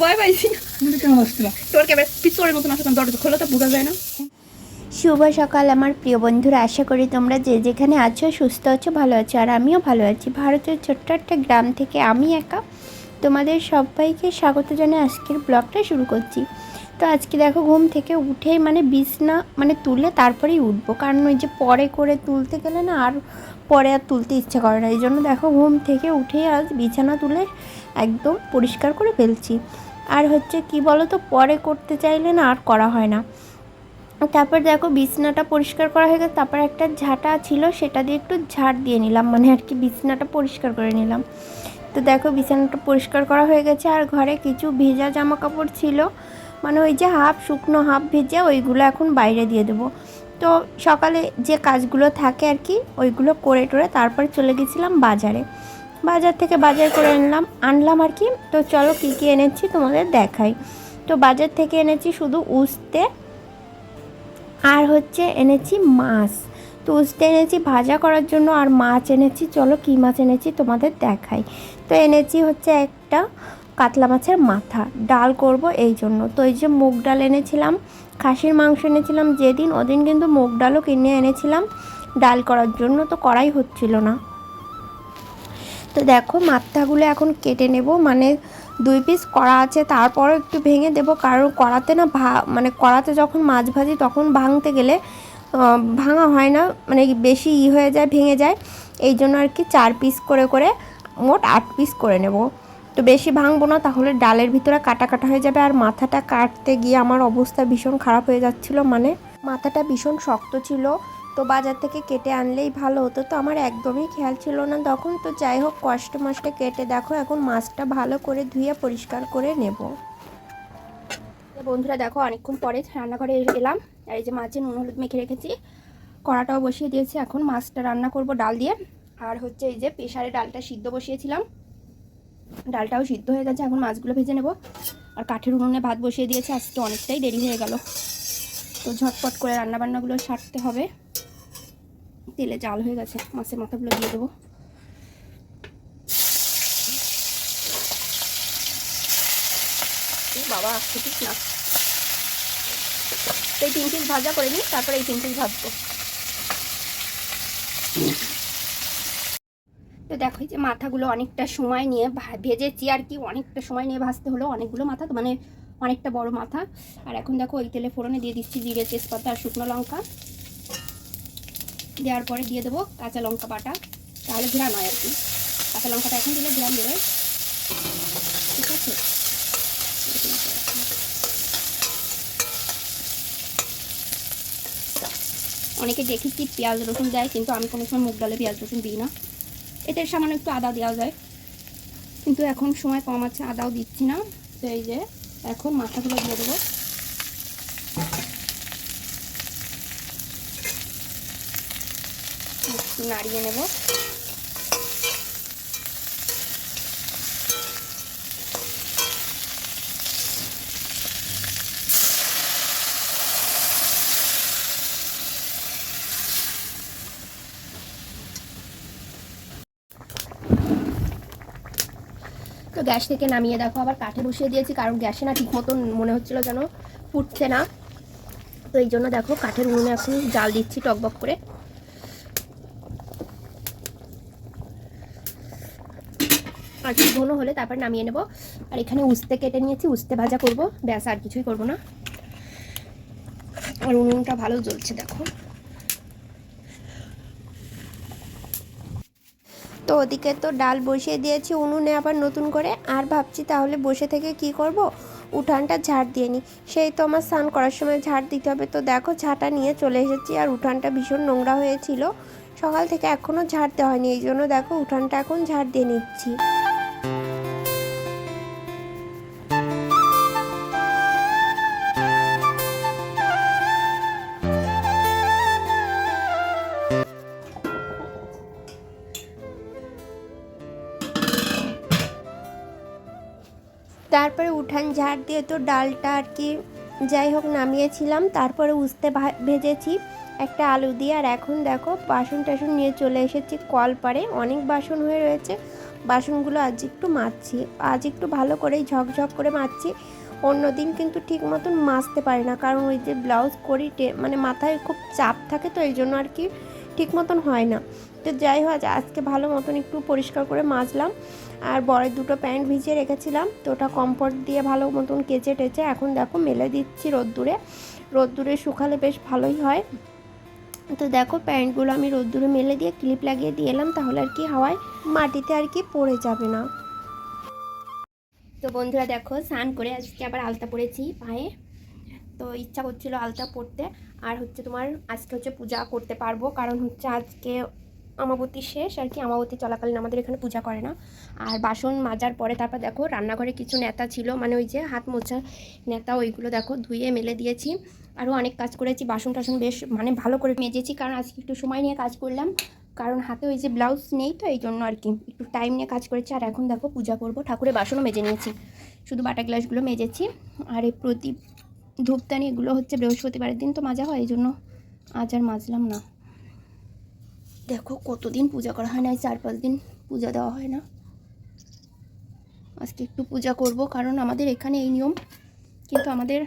ভয় পাইছি তোর ক্যামেরা পিস্তলের মতন আসলে দরজা খোলা তো বোঝা যায় না। শুভ সকাল আমার প্রিয় বন্ধুরা, আশা করি তোমরা যে যেখানে আছো সুস্থ আছো, ভালো আছো। আর আমিও ভালো আছি। ভারতের ছোট্ট একটা গ্রাম থেকে আমি একা তোমাদের সবাইকে স্বাগত জানিয়ে আজকের ব্লগটা শুরু করছি। তো আজকে দেখো ঘুম থেকে উঠেই বিছনা তুলে তারপরেই উঠবো, কারণ ওই যে পরে করে তুলতে গেলে না আর পরে আর তুলতে ইচ্ছা করে না। এই জন্য দেখো ঘুম থেকে উঠেই আজ বিছানা তুলে একদম পরিষ্কার করে ফেলছি। আর হচ্ছে কি বলো তো, পরে করতে চাইলে না আর করা হয় না। তারপর দেখো বিছনাটা পরিষ্কার করা হয়ে গেছে, তারপর একটা ঝাঁটা ছিল সেটা দিয়ে একটু ঝাড় দিয়ে নিলাম, আর কি বিছনাটা পরিষ্কার করে নিলাম। তো দেখো বিছানাটা পরিষ্কার করা হয়ে গেছে। আর ঘরে কিছু ভেজা জামা কাপড় ছিল, ওই যে হাফ শুকনো হাফ ভেজে, ওইগুলো এখন বাইরে দিয়ে দেবো। তো সকালে যে কাজগুলো থাকে আর কি ওইগুলো করে টোরে তারপরে চলে গেছিলাম বাজারে। বাজার থেকে বাজার করে আনলাম আর কি। তো চলো কী কী এনেছি তোমাদের দেখাই। তো বাজার থেকে এনেছি শুধু উস্তে, আর হচ্ছে এনেছি মাছ। তো উস্তে এনেছি ভাজা করার জন্য, আর মাছ এনেছি, চলো কী মাছ এনেছি তোমাদের দেখাই। তো এনেছি হচ্ছে একটা কাতলা মাছের মাথা, ডাল করব এই জন্য। তো এই যে মুগ ডাল এনেছিলাম, খাসির মাংস এনেছিলাম যেদিন, ওদিন কিন্তু মুগ ডালও কিনে এনেছিলাম ডাল করার জন্য, তো করাই হচ্ছিল না। তো দেখো মাথাগুলো এখন কেটে নেব, 2 পিস করা আছে, তারপরও একটু ভেঙে দেব, কারণ কড়াতে না কড়াতে যখন মাছ ভাজি তখন ভাঙতে গেলে ভাঙা হয় না, বেশি হয়ে যায়, ভেঙে যায়। এই জন্য আর কি 4 পিস করে করে মোট 8 পিস করে নেব। তো বেশি ভাঙবো না, তাহলে ডালের ভিতরে কাটা কাটা হয়ে যাবে। আর মাথাটা কাটতে গিয়ে আমার অবস্থা ভীষণ খারাপ হয়ে যাচ্ছিলো, মাথাটা ভীষণ শক্ত ছিল। তো বাজার থেকে কেটে আনলেই ভালো হতো, তো আমার একদমই খেয়াল ছিল না তখন। তো যাই হোক কষ্টে মষ্টে কেটে দেখো এখন মাছটা ভালো করে ধুয়ে পরিষ্কার করে নেব। বন্ধুরা দেখো অনেকক্ষণ পরে রান্নাঘরে এলাম, আর এই যে মাছে নুন হলুদ মেখে রেখেছি, কড়াটাও বসিয়ে দিয়েছি। এখন মাছটা রান্না করব ডাল দিয়ে। আর হচ্ছে এই যে প্রেসারে ডালটা সিদ্ধ বসিয়েছিলাম, ডালটাও সিদ্ধ হয়ে গেছে, এখন মাছগুলো ভেজে নেব। আর কাঠের উনুনে ভাত বসিয়ে দিয়েছে, আজকে অনেকটাই দেরি হয়ে গেল, তো ঝটপট করে রান্নাবান্নাগুলো সারতে হবে। তেলে জাল হয়ে গেছে, মাছের মাথাগুলো দিয়ে দেবো। বাবা ঠিক না, এই 3 পিস ভাজা করে নিই, তারপরে এই 3 পিস ভাজবো। তো দেখো এই যে মাথাগুলো অনেকটা সময় নিয়ে ভেজেছি আর কি, অনেকটা সময় নিয়ে ভাজতে হলো, অনেকগুলো মাথা তো অনেকটা বড় মাথা। আর এখন দেখো ওই তেলে ফোড়নে দিয়ে দিচ্ছি জিরে তেজপাতা আর শুকনো লঙ্কা, দেওয়ার পরে দিয়ে দেবো কাঁচা লঙ্কা বাটা, তাহলে ঘ্রাণ হয় আর কি। কাঁচা লঙ্কাটা এখন দিলে ঘ্রাণ দেবে, ঠিক আছে। অনেকে দেখেছি পেঁয়াজ রসুন দেয়, কিন্তু আমি কোনো সময় মুগ ডালে পেঁয়াজ রসুন দিই না। এতে সামান্য একটু আদা দেওয়া যায়, কিন্তু এখন সময় কম আছে, আদাও দিচ্ছি না। তো এই যে এখন মাথাগুলো দিয়ে দেবো, একটু নাড়িয়ে নেব। তো গ্যাস থেকে নামিয়ে দেখো আবার কাঠে বসিয়ে দিয়েছি, কারণ গ্যাসে না ঠিক মতন মনে হচ্ছিল যেন ফুটছে না। তো এই জন্য দেখো কাঠের উনুনে এখন জাল দিচ্ছি টকবক করে। আর কি ঘন হলে তারপর নামিয়ে নেব। আর এখানে উস্তে কেটে নিয়েছি, উস্তে ভাজা করব, ব্যাস আর কিছুই করব না। আর উনুনটা ভালো জ্বলছে দেখো। তো ওদিকে তো ডাল বসিয়ে দিয়েছি উনুনে আবার নতুন করে, আর ভাবছি তাহলে বসে থেকে কি করব, উঠানটা ঝাড় দিয়ে নিই। সেই তো আমার স্নান করার সময় ঝাড় দিতে হবে। তো দেখো ঝাঁটা নিয়ে চলে এসেছি, আর উঠানটা ভীষণ নোংরা হয়েছিল, সকাল থেকে এখনও ঝাড়তে হয়নি, এই জন্য দেখো উঠানটা এখন ঝাড় দিয়ে নিচ্ছি। তারপরে উঠান ঝাড় দিয়ে তো ডালটা আর কি যাই হোক নামিয়েছিলাম, তারপরে উস্তে ভেজেছি একটা আলু দিয়ে। আর এখন দেখো বাসন টাসন নিয়ে চলে এসেছি কলপারে। অনেক বাসন হয়ে রয়েছে, বাসনগুলো আজ একটু মাজছি, আজ একটু ভালো করেই ঝকঝক করে মাজছি। অন্য দিন কিন্তু ঠিক মতন মাজতে পারি না, কারণ ওই যে ব্লাউজ করি মানে মাথায় খুব চাপ থাকে, তো এই জন্য আর কি ঠিক মতন হয় না। তো যাই হোক আজকে ভালো মতন একটু পরিষ্কার করে মাজলাম। আর বরের দুটো প্যান্ট ভিজিয়ে রেখেছিলাম, তো ওটা কমফোর্ট দিয়ে ভালো মতন কেচে টেচে এখন দেখো মেলে দিচ্ছি রোদ্দুরে। রোদ্দুরে শুকালে বেশ ভালোই হয়। তো দেখো প্যান্টগুলো আমি রোদ্দুরে মেলে দিয়ে ক্লিপ লাগিয়ে দিয়ে এলাম, তাহলে আর কি হাওয়ায় মাটিতে আর কি পড়ে যাবে না। তো বন্ধুরা দেখো স্নান করে আজকে আবার আলতা পরেছি পায়ে। তো ইচ্ছা করছিল আলতা পরতে। আর হচ্ছে তোমার আজকে হচ্ছে পূজা করতে পারবো, কারণ হচ্ছে আজকে অমাবতী শেষ আর কি। অমাবতী চলাকালীন আমাদের এখানে পূজা করে না। আর বাসন মাজার পরে তারপর দেখো রান্নাঘরে কিছু নেতা ছিল, মানে ওই যে হাত মোছার নেতা, ওইগুলো দেখো ধুয়ে মেলে দিয়েছি। আরও অনেক কাজ করেছি, বাসন টাসন বেশ মানে ভালো করে মেজেছি, কারণ আজকে একটু সময় নিয়ে কাজ করলাম, কারণ হাতে ওই যে ব্লাউজ নেই, তো এই জন্য আর কি একটু টাইম নিয়ে কাজ করেছি। আর এখন দেখো পূজা করব, ঠাকুরের বাসনও মেজে নিয়েছি, শুধু বাটা গ্লাসগুলো মেজেছি। আর এই প্রদীপ ধূপদানি এগুলো হচ্ছে বৃহস্পতিবারের দিন তো মাজা হয়, এই জন্য আজ আর মাজলাম না। দেখো কতদিন পূজা করা হয় না, 4-5 দিন পূজা দেওয়া হয় না। আজকে একটু পূজা করব, কারণ আমাদের এখানে এই নিয়ম, কিন্তু আমাদের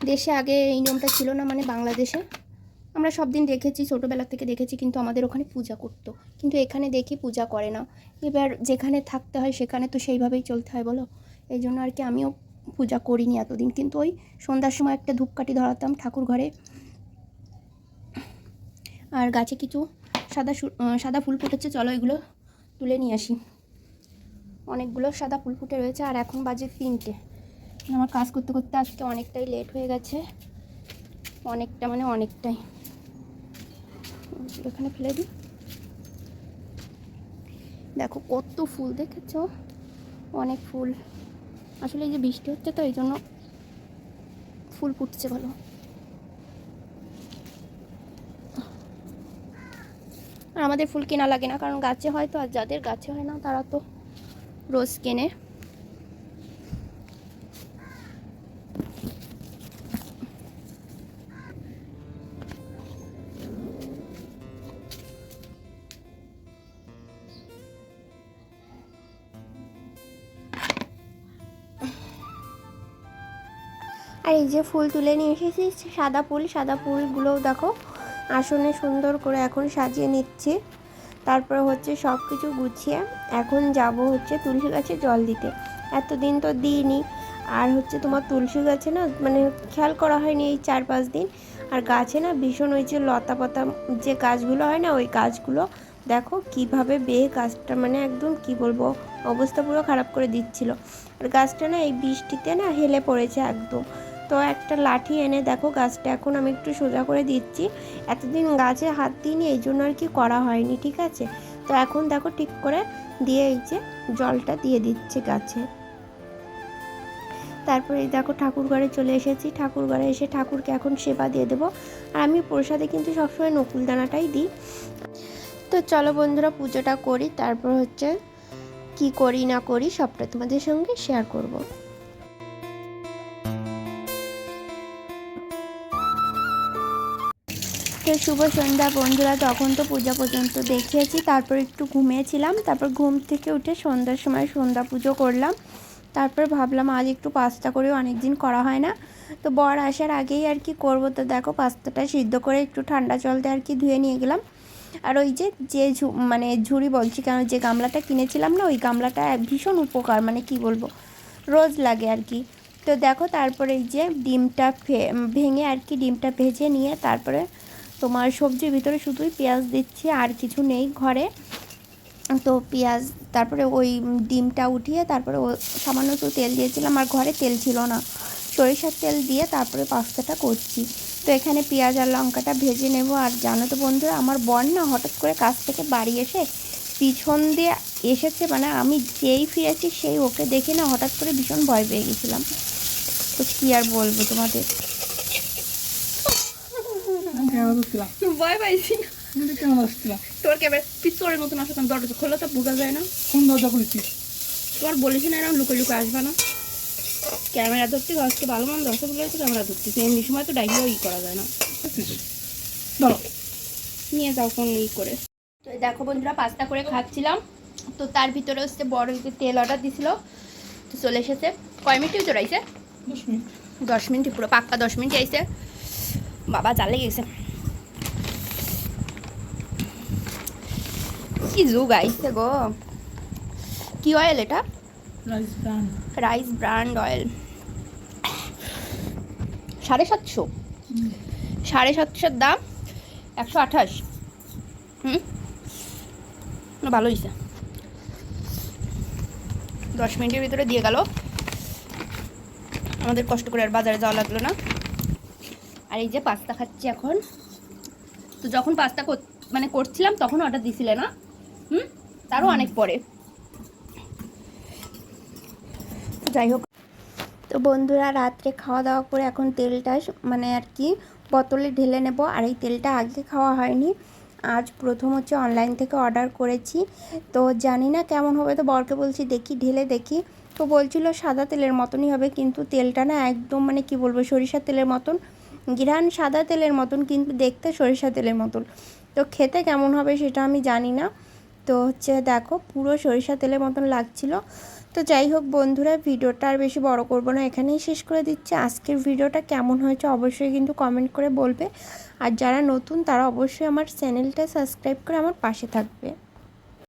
দেশে আগে এই নিয়মটা ছিল না, মানে বাংলাদেশে আমরা সব দিন দেখেছি, ছোটোবেলা থেকে দেখেছি, কিন্তু আমাদের ওখানে পূজা করতো, কিন্তু এখানে দেখি পূজা করে না। এবার যেখানে থাকতে হয় সেখানে তো সেইভাবেই চলতে হয় বলো, এই জন্য আর কি আমিও পূজা করিনি এতদিন। কিন্তু ওই সন্ধ্যার সময় একটা ধূপকাঠি ধরাতাম ঠাকুর ঘরে। আর গাছে কিছু সাদা ফুল ফুটেছে, চলো এগুলো তুলে নিয়ে আসি। অনেকগুলো সাদা ফুল ফুটে রয়েছে। আর এখন বাজে 3টে। আমার কাজ করতে করতে আজকে অনেকটাই লেট হয়ে গেছে, অনেকটা মানে অনেকটাই। এখানে ফেলে দিই। দেখো কত ফুল, দেখেছো? অনেক ফুল। আসলে এই যে বৃষ্টি হচ্ছে তো এই জন্য ফুল ফুটছে ভালো। আর আমাদের ফুল কেনা লাগে না, কারণ গাছে হয় তো, আর যাদের গাছে হয় না তারা তো রোজ কেনে। আর এই যে ফুল তুলে নিয়ে এসেছি সাদা ফুলগুলোও দেখো আসনে সুন্দর করে এখন সাজিয়ে নিচ্ছি। তারপরে হচ্ছে সব কিছু গুছিয়ে এখন যাব হচ্ছে তুলসী গাছে জল দিতে। এতদিন তো দিইনি। আর হচ্ছে তোমার তুলসী গাছে না মানে খেয়াল করা হয়নি এই 4-5 দিন। আর গাছে না ভীষণ ওই যে লতা পাতা যে গাছগুলো হয় না, ওই গাছগুলো দেখো কিভাবে বেয়ে গাছটা মানে একদম কি বলবো অবস্থা পুরো খারাপ করে দিচ্ছিল। আর গাছটা না এই বৃষ্টিতে না হেলে পড়েছে একদম। তো একটা লাঠি এনে দেখো গাছটা এখন আমি একটু সোজা করে দিচ্ছি। এতদিন গাছে হাত দিইনি, এই জন্য আর কি করা হয়নি, ঠিক আছে। তো এখন দেখো ঠিক করে দিয়ে এই যে জলটা দিয়ে দিচ্ছে গাছে। তারপরে দেখো ঠাকুর ঘরে চলে এসেছি, ঠাকুর ঘরে এসে ঠাকুরকে এখন সেবা দিয়ে দেবো। আর আমি প্রসাদে কিন্তু সবসময় নকুলদানাটাই দিই। তো চলো বন্ধুরা পুজোটা করি, তারপর হচ্ছে কি করি না করি সবটা তোমাদের সঙ্গে শেয়ার করব। তো শুভ সন্ধ্যা বন্ধুরা, তখন তো পূজা পর্যন্ত দেখিয়েছি, তারপর একটু ঘুমিয়েছিলাম। তারপর ঘুম থেকে উঠে সন্ধ্যার সময় সন্ধ্যা পুজো করলাম। তারপর ভাবলাম আজ একটু পাস্তা করে, অনেক দিন করা হয় না, তো বর আসার আগেই আর কি করবো। তো দেখো পাস্তাটা সিদ্ধ করে একটু ঠান্ডা জলতে আর কি ধুয়ে নিয়ে গেলাম। আর ওই যে মানে ঝুড়ি বলছি কেন, যে গামলাটা কিনেছিলাম না, ওই গামলাটা ভীষণ উপকার, মানে কি বলবো রোজ লাগে আর কি। তো দেখো তারপরে এই যে ডিমটা ভেঙে আর কি ডিমটা ভেজে নিয়ে তারপরে তোমার সবজির ভিতরে শুধুই পেঁয়াজ দিচ্ছি, আর কিছু নেই ঘরে। তো পেঁয়াজ তারপরে ওই ডিমটা উঠিয়ে তারপরে সামান্য একটু তেল দিয়েছিলাম, আর ঘরে তেল ছিল না, সরিষার তেল দিয়ে তারপরে পাস্তাটা করছি। তো এখানে পেঁয়াজ আর লঙ্কাটা ভেজে নেব। আর জানো তো বন্ধুরা, আমার বর না হঠাৎ করে কাজ থেকে বাড়ি এসে পিছন দিয়ে এসেছে, মানে আমি যেই ফিরেছি সেই ওকে দেখে না হঠাৎ করে ভীষণ ভয় পেয়ে গেছিলাম। তো কী আর বলবো তোমাদের। ভয় পাইছি তোর কে পিস্তলের মতন আসতাম, দরজা খোলা তো বোঝা যায় না। কোন দরজা খুলেছিস? তোমার বলেছি না এরকম লুকে লুকে আসবা না। ক্যামেরা ধরতে আজকে ভালো মন্দ রসগোল্লা তো ক্যামেরা ধরতেছে, এমনি সময় তো ডাইরিয়াও করা যায় না। বলো নিয়ে যাও কোন করে। তো দেখো বন্ধুরা পাস্তা করে খাচ্ছিলাম, তো তার ভিতরে হচ্ছে বড় যে তেল অর্ডার দিছিল, তো চলে এসেছে। কয় মিনিট ভিতরে আইসে? 10 মিনিট, পুরো পাক্কা 10 মিনিট আইসে। বাবা জালে গেছে, কি যুগ আইসে গো। কি অয়েল এটা? Rice brand oil. 750, 750 দাম, 128। ভালো হয়েছে, 10 মিনিটের ভিতরে দিয়ে গেল। আমাদের কষ্ট করে আর বাজারে যাওয়া লাগলো না। আর এই যে পাস্তা খাচ্ছি এখন। তো যখন পাস্তা মানে করছিলাম তখন অর্ডার দিছিলে না? তারও অনেক পরে। যাই হোক, তো বন্ধুরা রাত্রে খাওয়া দাওয়া করে এখন তেলটা মানে আর কি বোতলে ঢেলে নেব। আর এই তেলটা আগে খাওয়া হয়নি, আজ প্রথম হচ্ছে অনলাইন থেকে অর্ডার করেছি। তো জানি না কেমন হবে, তো বরকে বলছি দেখি ঢেলে দেখি। তো বলছিল সাদা তেলের মতনই হবে, কিন্তু তেলটা না একদম মানে কি বলবো সরিষার তেলের মতন, ঘ্রাণ সাদা তেলের মতন কিন্তু দেখতে সরিষা তেলের মতন। তো খেতে কেমন হবে সেটা আমি জানি না। তো হচ্ছে দেখো পুরো সরিষা তেলের মতন লাগছিল। তো যাই হোক বন্ধুরা, ভিডিওটা আর বেশি বড় করব না, এখানেই শেষ করে দিচ্ছি। আজকের ভিডিওটা কেমন হয়েছে অবশ্যই কিন্তু কমেন্ট করে বলবে। আর যারা নতুন তারা অবশ্যই আমার চ্যানেলটা সাবস্ক্রাইব করে আমার পাশে থাকবে।